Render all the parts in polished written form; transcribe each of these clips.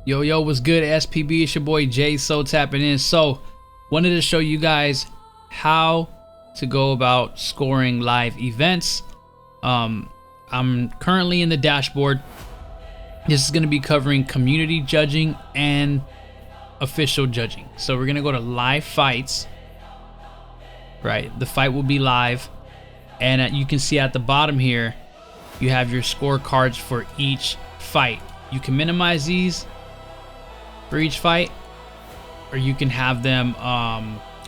Yo, what's good, SPB? It's your boy Jaysol tapping in. So, wanted to show you guys how to go about scoring live events. I'm currently in the dashboard. This is going to be covering community judging and official judging. So we're going to go to live fights. Right, the fight will be live, and you can see at the bottom here, you have your scorecards for each fight. You can minimize these for each fight, or you can have them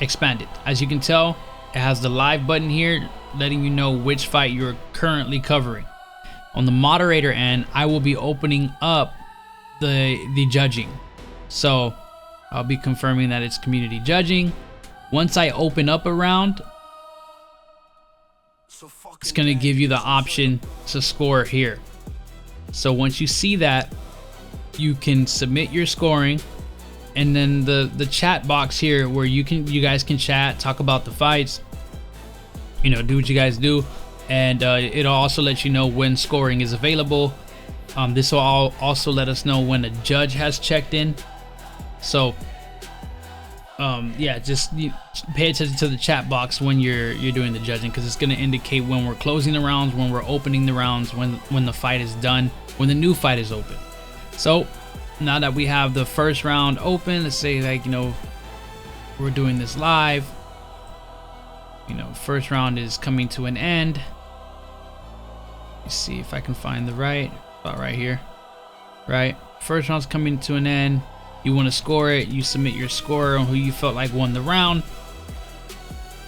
expanded. As you can tell, it has the live button here letting you know which fight you're currently covering. On the moderator end, I will be opening up the judging, so I'll be confirming that it's community judging. Once I open up a round, it's gonna give you the option to score here. So once you see that, you can submit your scoring, and then the chat box here where you guys can chat, talk about the fights, do what you guys do, and it'll also let you know when scoring is available. This will also let us know when a judge has checked in. So yeah, just pay attention to the chat box when you're doing the judging, because it's going to indicate when we're closing the rounds, when we're opening the rounds, when the fight is done, when the new fight is open. So now that we have the first round open, let's say we're doing this live, first round is coming to an end. Let's see if I can find the about right here. Right, first round's coming to an end. You want to score it, you submit your score on who you felt like won the round.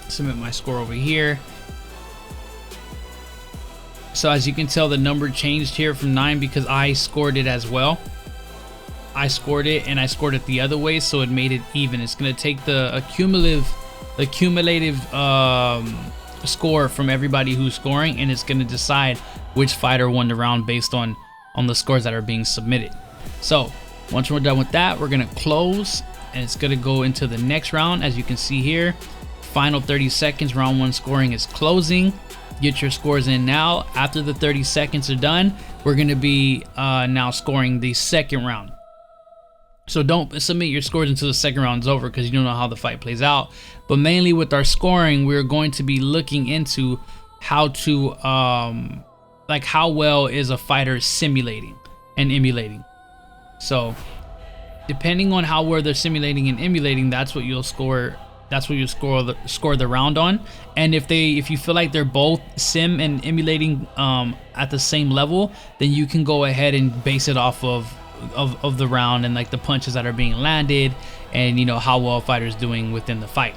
Submit my score over here. So as you can tell, the number changed here from 9 because I scored it as well. I scored it and I scored it the other way, so it made it even. It's going to take the accumulative score from everybody who's scoring, and it's going to decide which fighter won the round based on the scores that are being submitted. So once we're done with that, we're going to close, and it's going to go into the next round. As you can see here, final 30 seconds, round 1 scoring is closing. Get your scores in now. After the 30 seconds are done, we're going to be now scoring the second round. So don't submit your scores until the second round is over, because you don't know how the fight plays out. But mainly with our scoring, we're going to be looking into how to like how well is a fighter simulating and emulating. So depending on how well they're simulating and emulating, that's what you'll score. That's what you score the round on. And if you feel like they're both sim and emulating at the same level, then you can go ahead and base it off of the round and like the punches that are being landed, and how well a fighter's doing within the fight.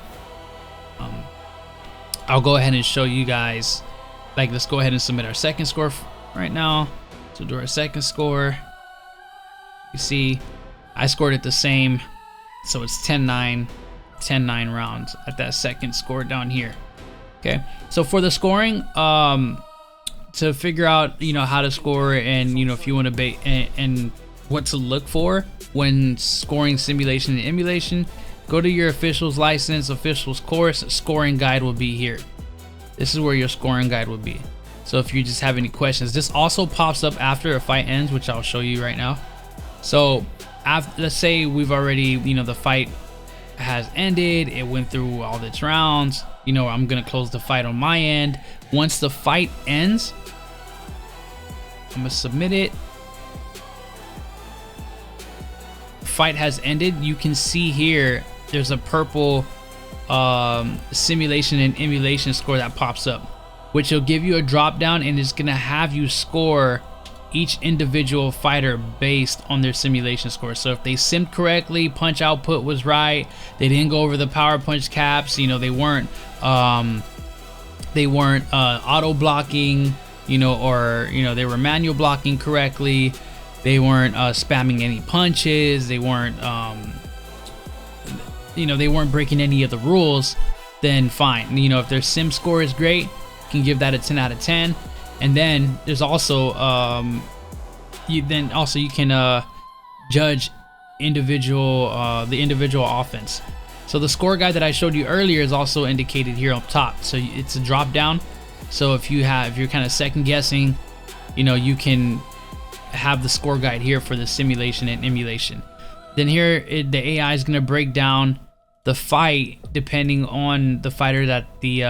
I'll go ahead and show you guys. Like, let's go ahead and submit our second score right now. So do our second score. You see, I scored it the same, so it's 10-9 rounds at that second score down here. Okay, so for the scoring, to figure out how to score, and if you want to bait and what to look for when scoring simulation and emulation, go to your officials license, officials course. Scoring guide will be here. This is where your scoring guide will be. So if you just have any questions, this also pops up after a fight ends, which I'll show you right now. So let's say we've already, the fight has ended, it went through all its rounds. I'm gonna close the fight on my end. Once the fight ends, I'm gonna submit it. Fight has ended. You can see here there's a purple simulation and emulation score that pops up, which will give you a drop down, and it's gonna have you score each individual fighter based on their simulation score. So if they simmed correctly, punch output was right, they didn't go over the power punch caps, they weren't auto blocking, or they were manual blocking correctly, they weren't spamming any punches, they weren't they weren't breaking any of the rules, then fine. If their sim score is great, you can give that a 10 out of 10. And then there's also you can judge the individual offense. So the score guide that I showed you earlier is also indicated here up top. So it's a drop down. So if you're kind of second guessing, you can have the score guide here for the simulation and emulation. Then here the AI is going to break down the fight depending on the fighter that the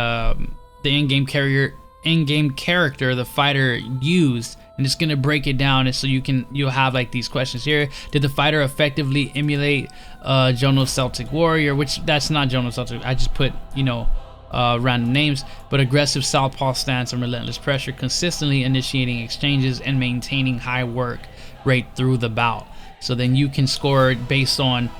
in-game character the fighter used, and it's going to break it down. And so you'll have like these questions here. Did the fighter effectively emulate Jono Celtic Warrior, which that's not Jono Celtic, I just put, you know, random names, but aggressive southpaw stance and relentless pressure, consistently initiating exchanges and maintaining high work rate through the bout. So then you can score based on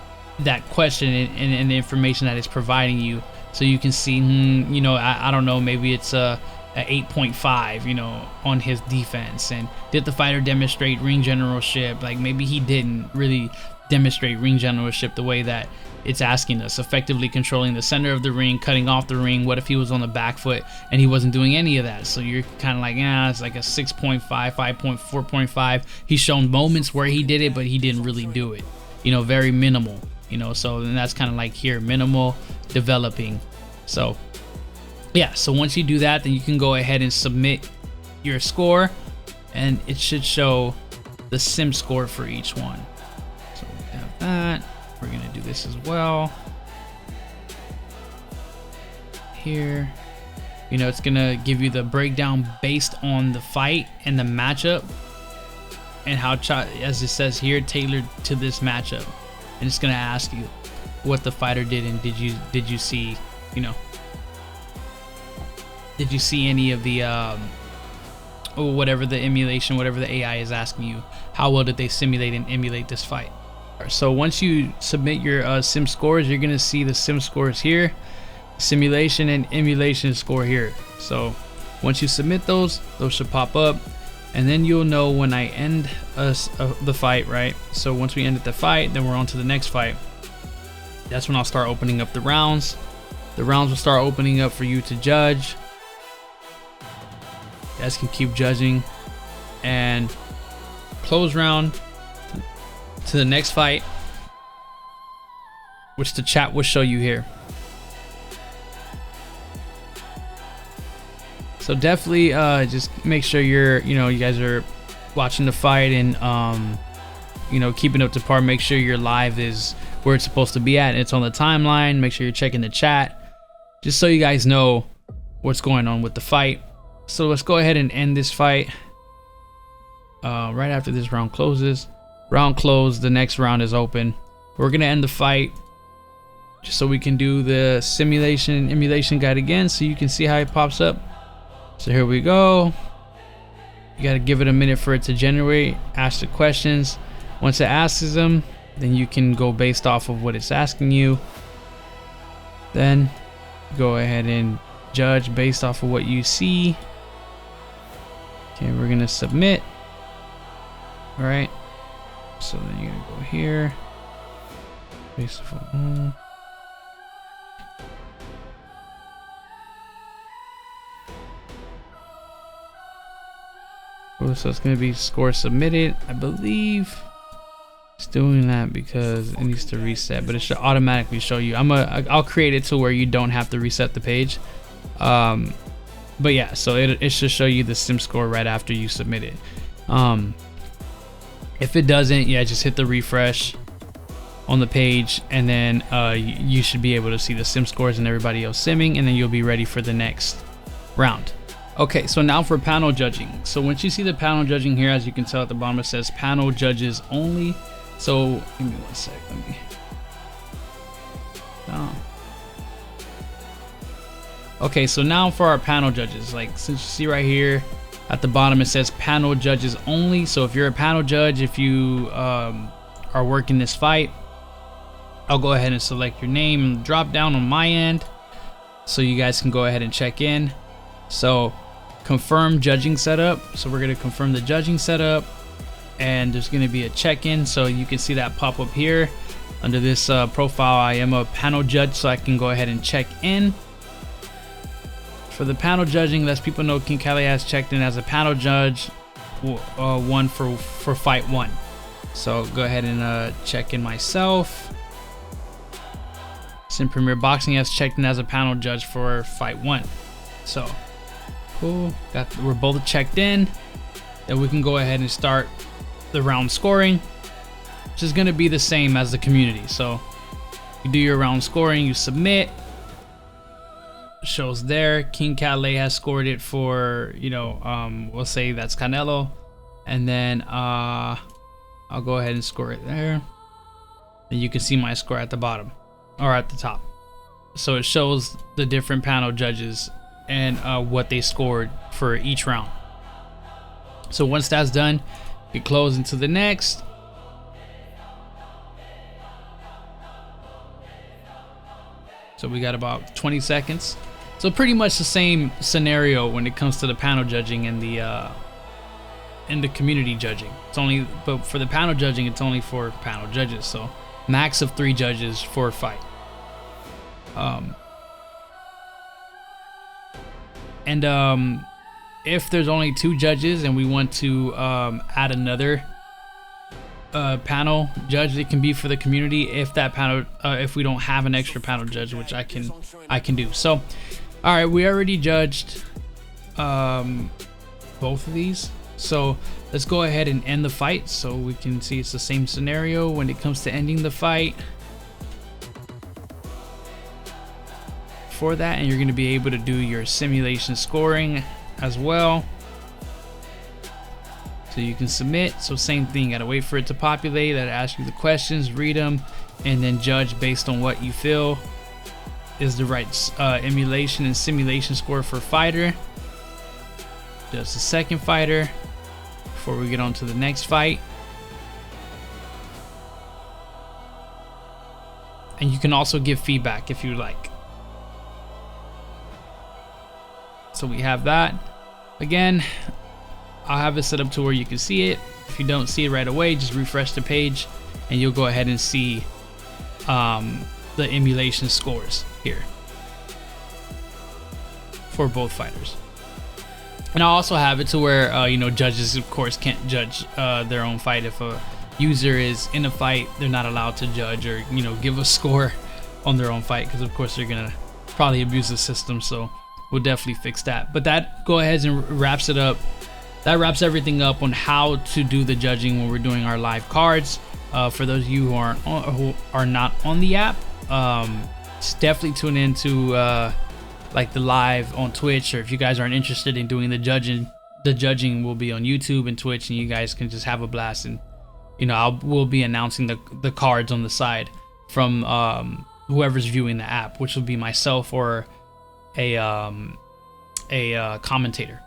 that question and the information that it's providing you. So you can see, you know, I don't know, maybe it's a 8.5, you know, on his defense. And did the fighter demonstrate ring generalship? Like maybe he didn't really demonstrate ring generalship the way that it's asking us. Effectively controlling the center of the ring, cutting off the ring. What if he was on the back foot and he wasn't doing any of that? So you're kind of like, it's like a 6.5, 5.4.5. He's shown moments where he did it, but he didn't really do it. You know, very minimal. You know, so then that's kind of like here, minimal, developing. So yeah, so once you do that, then you can go ahead and submit your score, and it should show the sim score for each one. So we have that. We're gonna do this as well. Here, you know, it's gonna give you the breakdown based on the fight and the matchup, and how, as it says here, tailored to this matchup. And it's gonna ask you what the fighter did, and did you see, you know, did you see any of the or whatever the emulation, whatever the AI is asking you, how well did they simulate and emulate this fight? So once you submit your sim scores, you're gonna see the sim scores here, simulation and emulation score here. So once you submit those should pop up, and then you'll know when I end the fight, right? So once we ended the fight, then we're on to the next fight. That's when I'll start opening up the rounds. The rounds will start opening up for you to judge. You guys can keep judging, and close round to the next fight, which the chat will show you here. So definitely just make sure you guys are watching the fight and you know, keeping up to par. Make sure your live is where it's supposed to be at, and it's on the timeline. Make sure you're checking the chat, just so you guys know what's going on with the fight. So let's go ahead and end this fight right after this round closes. Round closed, the next round is open. We're gonna end the fight just so we can do the simulation and emulation guide again, so you can see how it pops up. So here we go. You gotta give it a minute for it to generate. Ask the questions. Once it asks them, then you can go based off of what it's asking you. Then go ahead and judge based off of what you see. Okay, we're gonna submit. All right. So then you're gonna go here. Based off of, so it's gonna be score submitted. I believe it's doing that because it needs to reset, but it should automatically show you. I'll create it to where you don't have to reset the page. But yeah, so it should show you the sim score right after you submit it. If it doesn't, yeah, just hit the refresh on the page, and then you should be able to see the sim scores and everybody else simming, and then you'll be ready for the next round. Okay, so now for panel judging. So once you see the panel judging here, as you can tell at the bottom, it says panel judges only. So give me one sec, let me. Okay, so now for our panel judges, like since you see right here at the bottom, it says panel judges only. So if you're a panel judge, if you are working this fight, I'll go ahead and select your name and drop down on my end, so you guys can go ahead and check in. So confirm judging setup. So we're going to confirm the judging setup, and there's going to be a check-in. So you can see that pop up here under this profile. I am a panel judge, so I can go ahead and check in. For the panel judging, lets people know King Kali has checked in as a panel judge, one for fight one. So go ahead and check in myself. Sim Premier Boxing has checked in as a panel judge for fight one. So cool, we're both checked in. Then we can go ahead and start the round scoring, which is going to be the same as the community. So you do your round scoring, you submit. Shows there. King Calais has scored it for, you know, we'll say that's Canelo, and then I'll go ahead and score it there, and you can see my score at the bottom or at the top. So it shows the different panel judges and what they scored for each round. So once that's done, you close into the next. So we got about 20 seconds. So pretty much the same scenario when it comes to the panel judging and the community judging. It's only, but for the panel judging, it's only for panel judges. So max of 3 judges for a fight. If there's only 2 judges and we want to add another panel judge, it can be for the community if that panel if we don't have an extra panel judge, which I can do. So all right, we already judged both of these, so let's go ahead and end the fight so we can see it's the same scenario when it comes to ending the fight for that. And you're going to be able to do your simulation scoring as well, so you can submit. So same thing, gotta wait for it to populate, that ask you the questions, read them, and then judge based on what you feel is the right emulation and simulation score for fighter. Just the second fighter before we get on to the next fight. And you can also give feedback if you like. So we have that. Again, I'll have it set up to where you can see it. If you don't see it right away, just refresh the page and you'll go ahead and see the emulation scores here for both fighters. And I'll also have it to where you know, judges of course can't judge their own fight. If a user is in a fight, they're not allowed to judge or, you know, give a score on their own fight, because of course they're gonna probably abuse the system. So we'll definitely fix that. But that go ahead and wraps it up. That wraps everything up on how to do the judging when we're doing our live cards. For those of you who are not on the app, just definitely tune into like the live on Twitch, or if you guys aren't interested in doing the judging will be on YouTube and Twitch, and you guys can just have a blast. And you know, we'll be announcing the cards on the side from whoever's viewing the app, which will be myself or a commentator.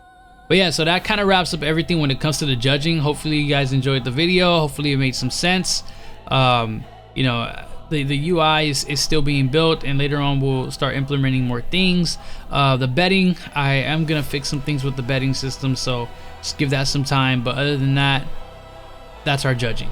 But yeah, so that kind of wraps up everything when it comes to the judging. Hopefully you guys enjoyed the video. Hopefully it made some sense. You know, the UI is still being built, and later on we'll start implementing more things. The betting, I am gonna fix some things with the betting system, so just give that some time. But other than that, that's our judging.